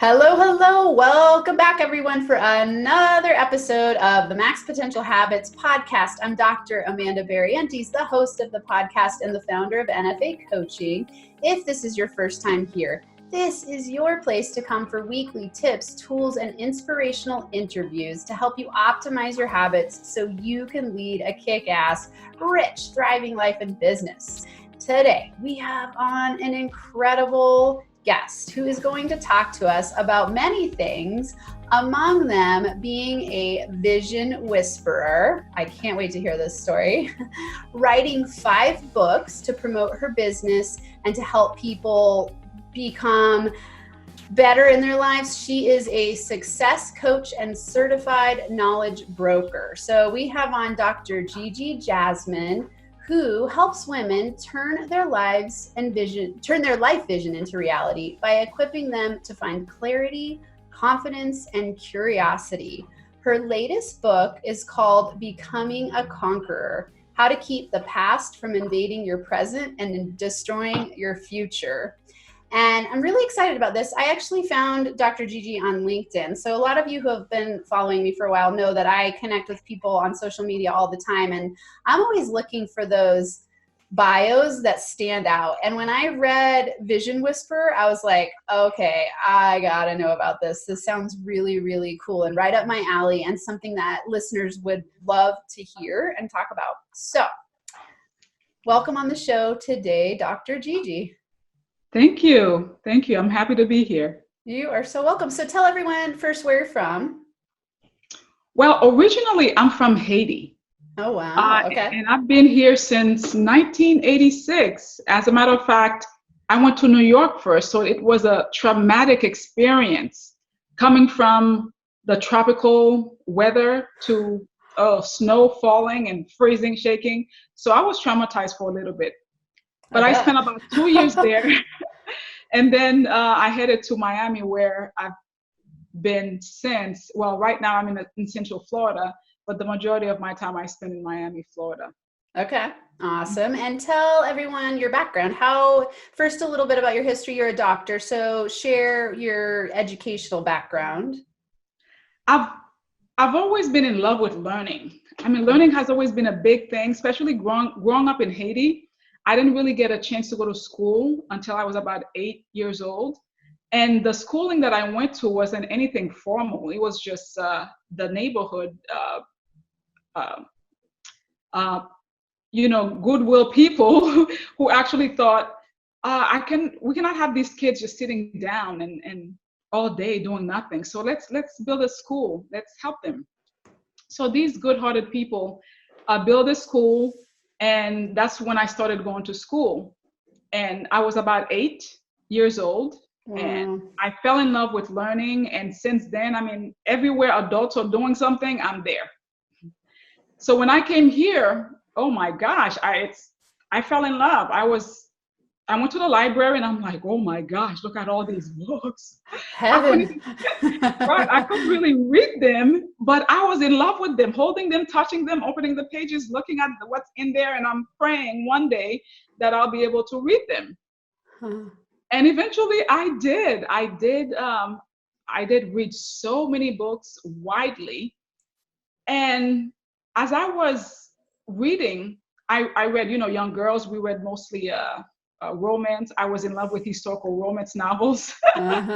Hello, hello. Welcome back, everyone, for another episode of the Max Potential Habits podcast. I'm Dr. Amanda Barrientos, the host of the podcast and the founder of NFA Coaching. If this is your first time here, this is your place to come for weekly tips, tools, and inspirational interviews to help you optimize your habits so you can lead a kick-ass, rich, thriving life and business. Today, we have on an incredible guest who is going to talk to us about many things, among them being a vision whisperer. I can't wait to hear this story. Writing 5 books to promote her business and to help people become better in their lives. She is a success coach and certified knowledge broker. So we have on Dr. GeGe Jasmin, who helps women turn their life vision into reality by equipping them to find clarity, confidence, and curiosity. Her latest book is called Becoming a Conqueror: How to Keep the Past from Invading Your Present and Destroying Your Future. And I'm really excited about this. I actually found Dr. GeGe on LinkedIn. So a lot of you who have been following me for a while know that I connect with people on social media all the time. And I'm always looking for those bios that stand out. And when I read Vision Whisperer, I was like, okay, I gotta know about this. This sounds really, really cool and right up my alley, and something that listeners would love to hear and talk about. So welcome on the show today, Dr. GeGe. Thank you. Thank you. I'm happy to be here. You are so welcome. So tell everyone first where you're from. Well, originally I'm from Haiti. Oh, wow. Okay. And I've been here since 1986. As a matter of fact, I went to New York first. So it was a traumatic experience coming from the tropical weather to snow falling and freezing, shaking. So I was traumatized for a little bit. But I spent about 2 years there. And then I headed to Miami, where I've been since. Well, right now I'm in Central Florida, but the majority of my time I spend in Miami, Florida. Okay, awesome. And tell everyone your background. First, a little bit about your history. You're a doctor, so share your educational background. I've always been in love with learning. I mean, learning has always been a big thing, especially growing up in Haiti. I didn't really get a chance to go to school until I was about 8 years old. And the schooling that I went to wasn't anything formal. It was just the neighborhood, goodwill people who actually thought, we cannot have these kids just sitting down and all day doing nothing. So let's build a school. Let's help them. So these good-hearted people built a school. And that's when I started going to school. And I was about 8 years old. Wow. And I fell in love with learning. And since then, I mean, everywhere adults are doing something, I'm there. So when I came here, oh my gosh, I fell in love. I went to the library and I'm like, oh my gosh, look at all these books. Heaven. I couldn't really read them, but I was in love with them, holding them, touching them, opening the pages, looking at what's in there. And I'm praying one day that I'll be able to read them. And eventually I did. I did read so many books widely. And as I was reading, I read, young girls, we read mostly romance. I was in love with historical romance novels. And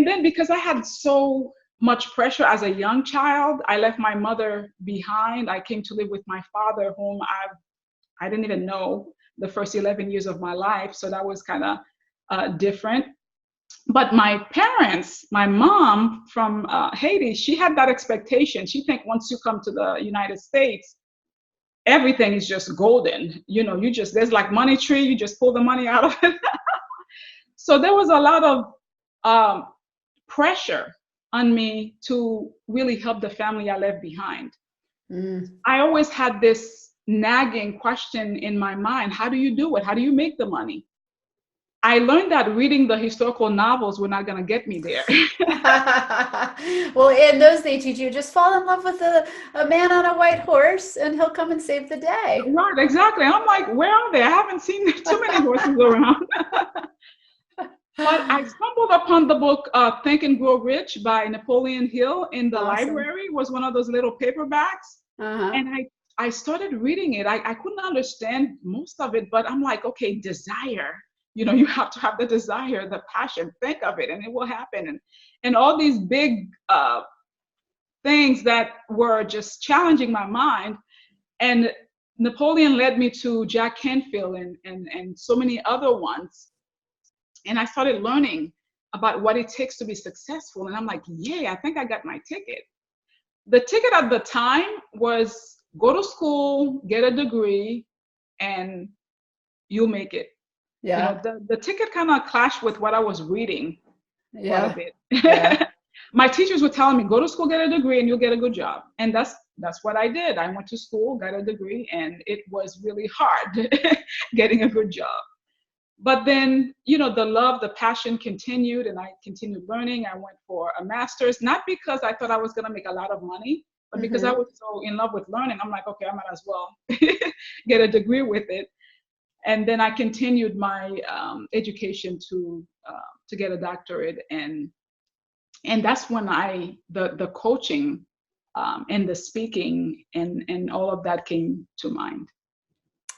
then because I had so much pressure as a young child, I left my mother behind. I came to live with my father, whom I didn't even know the first 11 years of my life. So that was kind of different. But my parents, my mom from Haiti, she had that expectation. She think once you come to the United States, everything is just golden. There's like money tree, you just pull the money out of it. So there was a lot of pressure on me to really help the family I left behind. I always had this nagging question in my mind: how do you do it? How do you make the money? I learned that reading the historical novels were not going to get me there. Well, in those they teach you just fall in love with a man on a white horse and he'll come and save the day. Right, exactly. I'm like, where are they? I haven't seen too many horses around. But I stumbled stumbled upon the book Think and Grow Rich by Napoleon Hill in the Awesome. library. It was one of those little paperbacks. Uh-huh. And I started reading it. I couldn't understand most of it, but I'm like, okay, desire. You have to have the desire, the passion, think of it, and it will happen. And all these big things that were just challenging my mind. And Napoleon led me to Jack Canfield and so many other ones. And I started learning about what it takes to be successful. And I'm like, yay, I think I got my ticket. The ticket at the time was go to school, get a degree, and you'll make it. Yeah. The ticket kind of clashed with what I was reading quite a bit. Yeah. My teachers were telling me, go to school, get a degree, and you'll get a good job. And that's what I did. I went to school, got a degree, and it was really hard getting a good job. But then, the love, the passion continued, and I continued learning. I went for a master's, not because I thought I was going to make a lot of money, but because I was so in love with learning. I'm like, okay, I might as well get a degree with it. And then I continued my education to get a doctorate, and that's when the coaching and the speaking and all of that came to mind.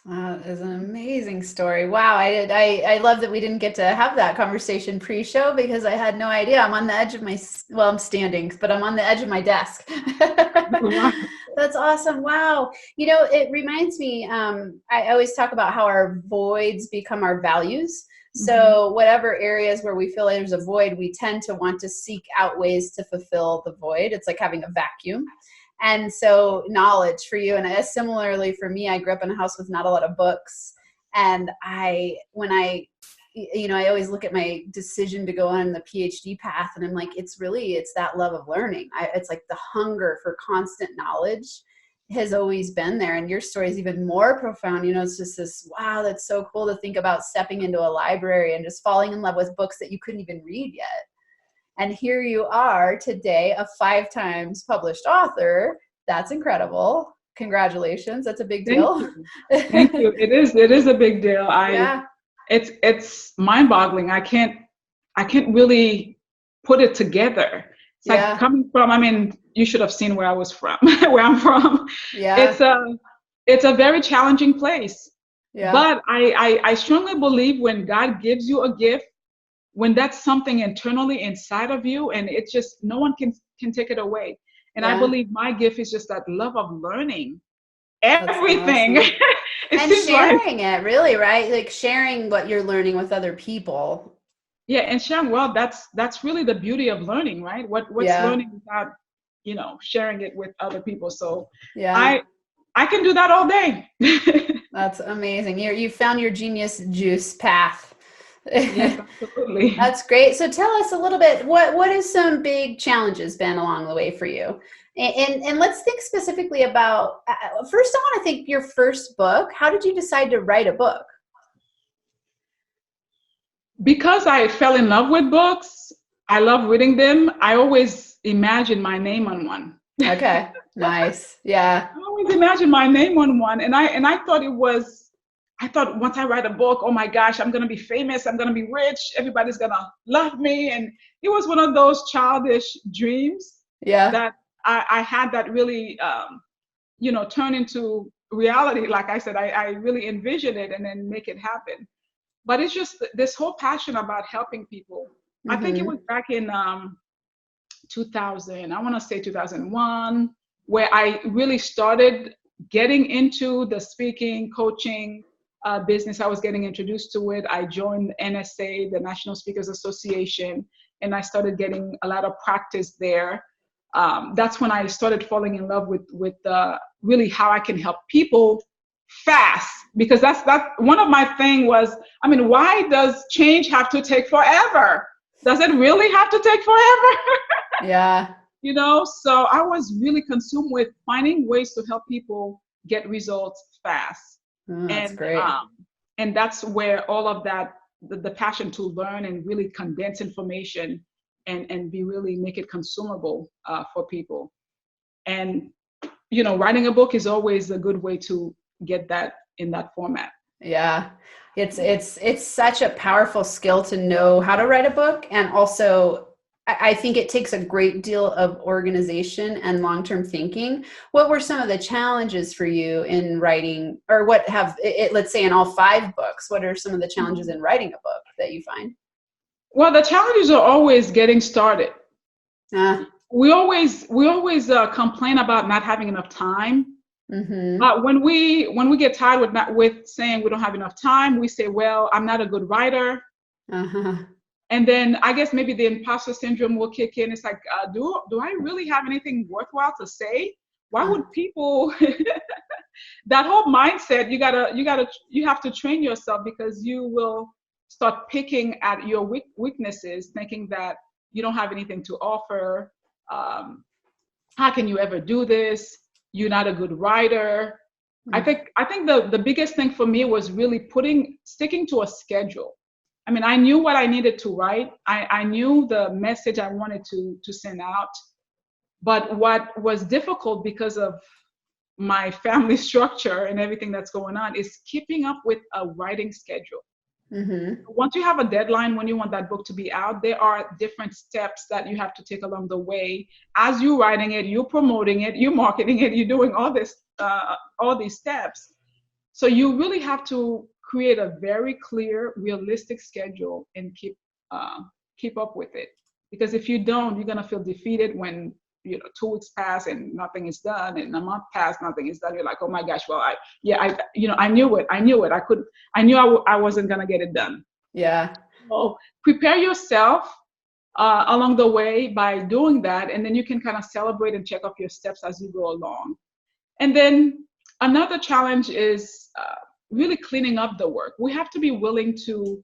That is an amazing story. Wow. I love that we didn't get to have that conversation pre-show because I had no idea. I'm on the edge of I'm standing, but I'm on the edge of my desk. That's awesome. Wow. It reminds me, I always talk about how our voids become our values. So whatever areas where we feel like there's a void, we tend to want to seek out ways to fulfill the void. It's like having a vacuum. And so knowledge for you, and similarly for me, I grew up in a house with not a lot of books. And I always look at my decision to go on the PhD path, and I'm like, it's that love of learning. It's like the hunger for constant knowledge has always been there. And your story is even more profound. It's just this, wow, that's so cool to think about stepping into a library and just falling in love with books that you couldn't even read yet. And here you are today, a 5 times published author. That's incredible. Congratulations. That's a big deal. Thank you. It is a big deal. It's mind-boggling. I can't really put it together. It's like coming from, you should have seen where I was from, where I'm from. Yeah. It's a very challenging place. Yeah. But I strongly believe when God gives you a gift, when that's something internally inside of you, and it's just, no one can take it away. And I believe my gift is just that love of learning everything. Awesome. And sharing it, really, right? Like sharing what you're learning with other people. Yeah, and sharing, well, that's really the beauty of learning, right? What's learning without, sharing it with other people. So I can do that all day. That's amazing. You found your genius juice path. Yes, absolutely. That's great. So tell us a little bit, what is some big challenges been along the way for you? And let's think specifically about, first I want to think your first book. How did you decide to write a book? Because I fell in love with books, I love reading them. I always imagine my name on one. Okay, nice. Yeah. I always imagine my name on one. And I thought once I write a book, oh my gosh, I'm going to be famous. I'm going to be rich. Everybody's going to love me. And it was one of those childish dreams that I had that really, turn into reality. Like I said, I really envisioned it and then make it happen. But it's just this whole passion about helping people. I think it was back in 2000, I want to say 2001, where I really started getting into the speaking, coaching, business. I was getting introduced to it. I joined NSA, the National Speakers Association, and I started getting a lot of practice there. That's when I started falling in love with really how I can help people fast, because that's one of my thing was, why does change have to take forever? Does it really have to take forever? Yeah. So I was really consumed with finding ways to help people get results fast. That's great. And that's where all of that, the passion to learn and really condense information and make it consumable for people. And, writing a book is always a good way to get that in that format. Yeah. It's such a powerful skill to know how to write a book. And also I think it takes a great deal of organization and long-term thinking. What were some of the challenges for you in writing, or what have it, let's say in all 5 books, what are some of the challenges in writing a book that you find? Well, the challenges are always getting started. Uh, We always complain about not having enough time. mm-hmm. When we get tired with saying we don't have enough time, we say, well, I'm not a good writer. Uh-huh. And then I guess maybe the imposter syndrome will kick in. It's like, do I really have anything worthwhile to say? Why would people? That whole mindset, you have to train yourself, because you will start picking at your weaknesses, thinking that you don't have anything to offer. How can you ever do this? You're not a good writer. I think the biggest thing for me was really sticking to a schedule. I mean, I knew what I needed to write. I knew the message I wanted to send out. But what was difficult because of my family structure and everything that's going on is keeping up with a writing schedule. Mm-hmm. Once you have a deadline when you want that book to be out, there are different steps that you have to take along the way. As you're writing it, you're promoting it, you're marketing it, you're doing all these steps. So you really have to create a very clear, realistic schedule and keep up with it. Because if you don't, you're gonna feel defeated when 2 weeks pass and nothing is done, and a month pass, nothing is done. You're like, oh my gosh, well, I knew it. I knew I wasn't gonna get it done. Yeah. So prepare yourself along the way by doing that, and then you can kind of celebrate and check off your steps as you go along. And then another challenge is really cleaning up the work. We have to be willing to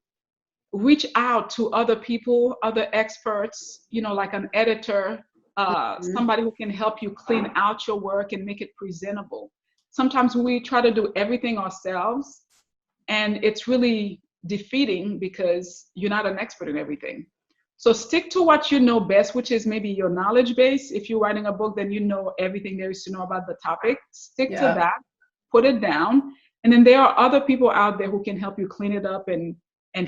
reach out to other people, other experts, like an editor, somebody who can help you clean out your work and make it presentable. Sometimes we try to do everything ourselves, and it's really defeating because you're not an expert in everything. So stick to what you know best, which is maybe your knowledge base. If you're writing a book, then you know everything there is to know about the topic. Stick to that, put it down. And then there are other people out there who can help you clean it up and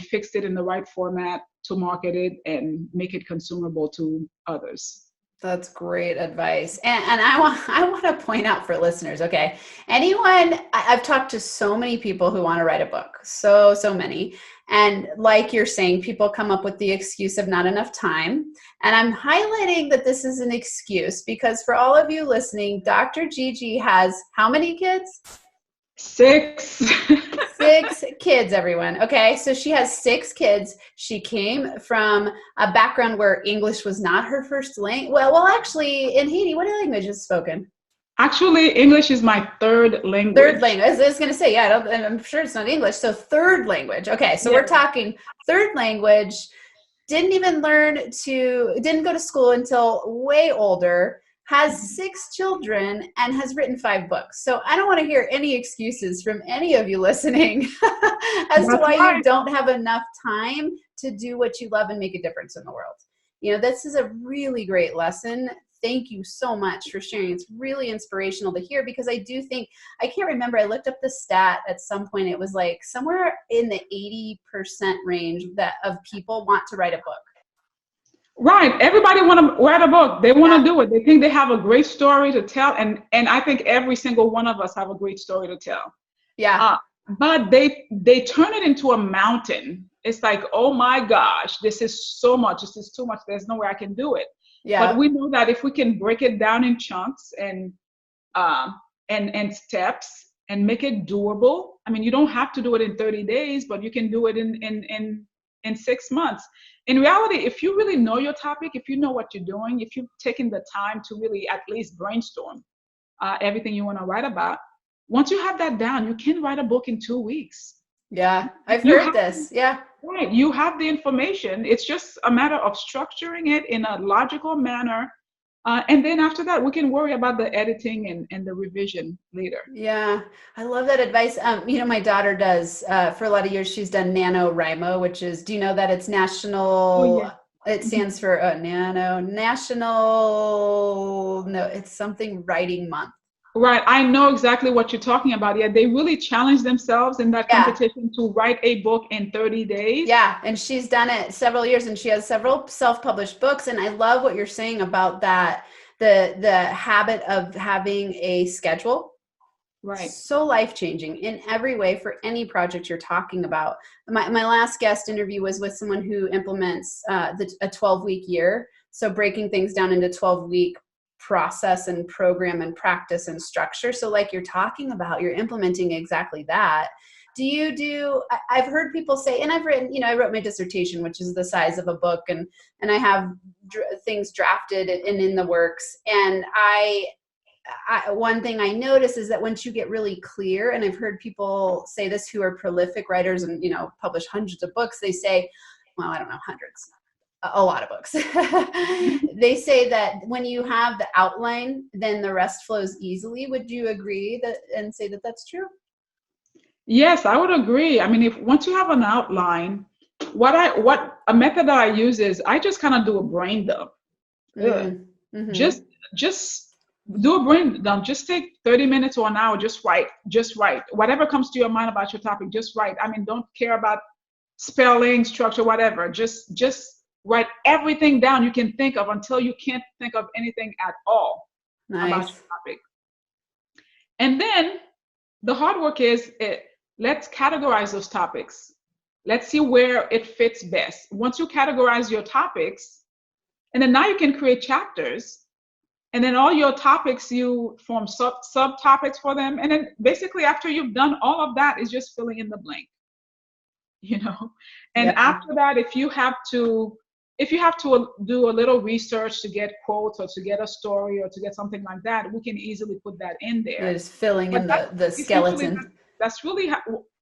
fix it in the right format to market it and make it consumable to others. That's great advice. And I want to point out for listeners, okay, I've talked to so many people who want to write a book, so many. And like you're saying, people come up with the excuse of not enough time. And I'm highlighting that this is an excuse because for all of you listening, Dr. GeGe has how many kids? 6. 6 kids, everyone. Okay, so she has 6 kids. She came from a background where English was not her first language. Well, actually, in Haiti, what language is spoken? Actually, English is my third language. Third language. I was going to say, yeah, I'm sure it's not English. So third language. Okay, so we're talking third language. Didn't go to school until way older. Has 6 children and has written 5 books. So I don't want to hear any excuses from any of you listening as to why you don't have enough time to do what you love and make a difference in the world. This is a really great lesson. Thank you so much for sharing. It's really inspirational to hear because I do think, I can't remember, I looked up the stat at some point. It was like somewhere in the 80% range of people want to write a book. Right. Everybody want to write a book. They want to do it. They think they have a great story to tell. And I think every single one of us have a great story to tell. Yeah. But they turn it into a mountain. It's like, oh my gosh, this is so much. This is too much. There's no way I can do it. Yeah. But we know that if we can break it down in chunks and steps and make it doable. I mean, you don't have to do it in 30 days, but you can do it in 6 months. In reality, if you really know your topic, if you know what you're doing, if you've taken the time to really at least brainstorm everything you want to write about, once you have that down, you can write a book in 2 weeks. Yeah, I've heard this. Yeah. Right. You have the information. It's just a matter of structuring it in a logical manner. And then after that, we can worry about the editing and the revision later. Yeah, I love that advice. My daughter does, for a lot of years, she's done NaNoWriMo, which is, do you know that it's national, it stands for national, no, it's something writing month. Right. I know exactly what you're talking about. Yeah, they really challenge themselves in that Yeah. competition to write a book in 30 days. Yeah, and she's done it several years, and she has several self-published books. And I love what you're saying about that, the habit of having a schedule. Right. So life-changing in every way for any project you're talking about. My last guest interview was with someone who implements a 12-week year. So breaking things down into 12-week process and program and practice and structure. So like you're talking about, you're implementing exactly that. I've heard people say, and I've written, I wrote my dissertation, which is the size of a book, and I have things drafted and in the works. And one thing I notice is that once you get really clear, and I've heard people say this who are prolific writers and, publish hundreds of books, they say, well, I don't know, hundreds, a lot of books. They say that when you have the outline, then the rest flows easily. Would you agree and say that that's true? Yes, I would agree. I mean, if once you have an outline, what a method that I use is I just kind of do a brain dump. Mm-hmm. Just do a brain dump. Just take 30 minutes or an hour. Just write. Whatever comes to your mind about your topic, just write. I mean, don't care about spelling, structure, whatever. Just write everything down you can think of until you can't think of anything at all about your topic. And then the hard work is let's categorize those topics. Let's see where it fits best. Once you categorize your topics, and then now you can create chapters. And then all your topics, you form subtopics for them. And then basically after you've done all of that, is just filling in the blank. And after that, if you have to do a little research to get quotes or to get a story or to get something like that, we can easily put that in there. Just filling in the skeleton. That's really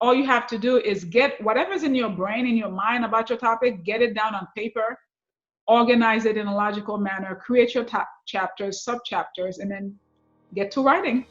all you have to do is get whatever's in your brain, in your mind about your topic, get it down on paper, organize it in a logical manner, create your chapters, sub-chapters, and then get to writing.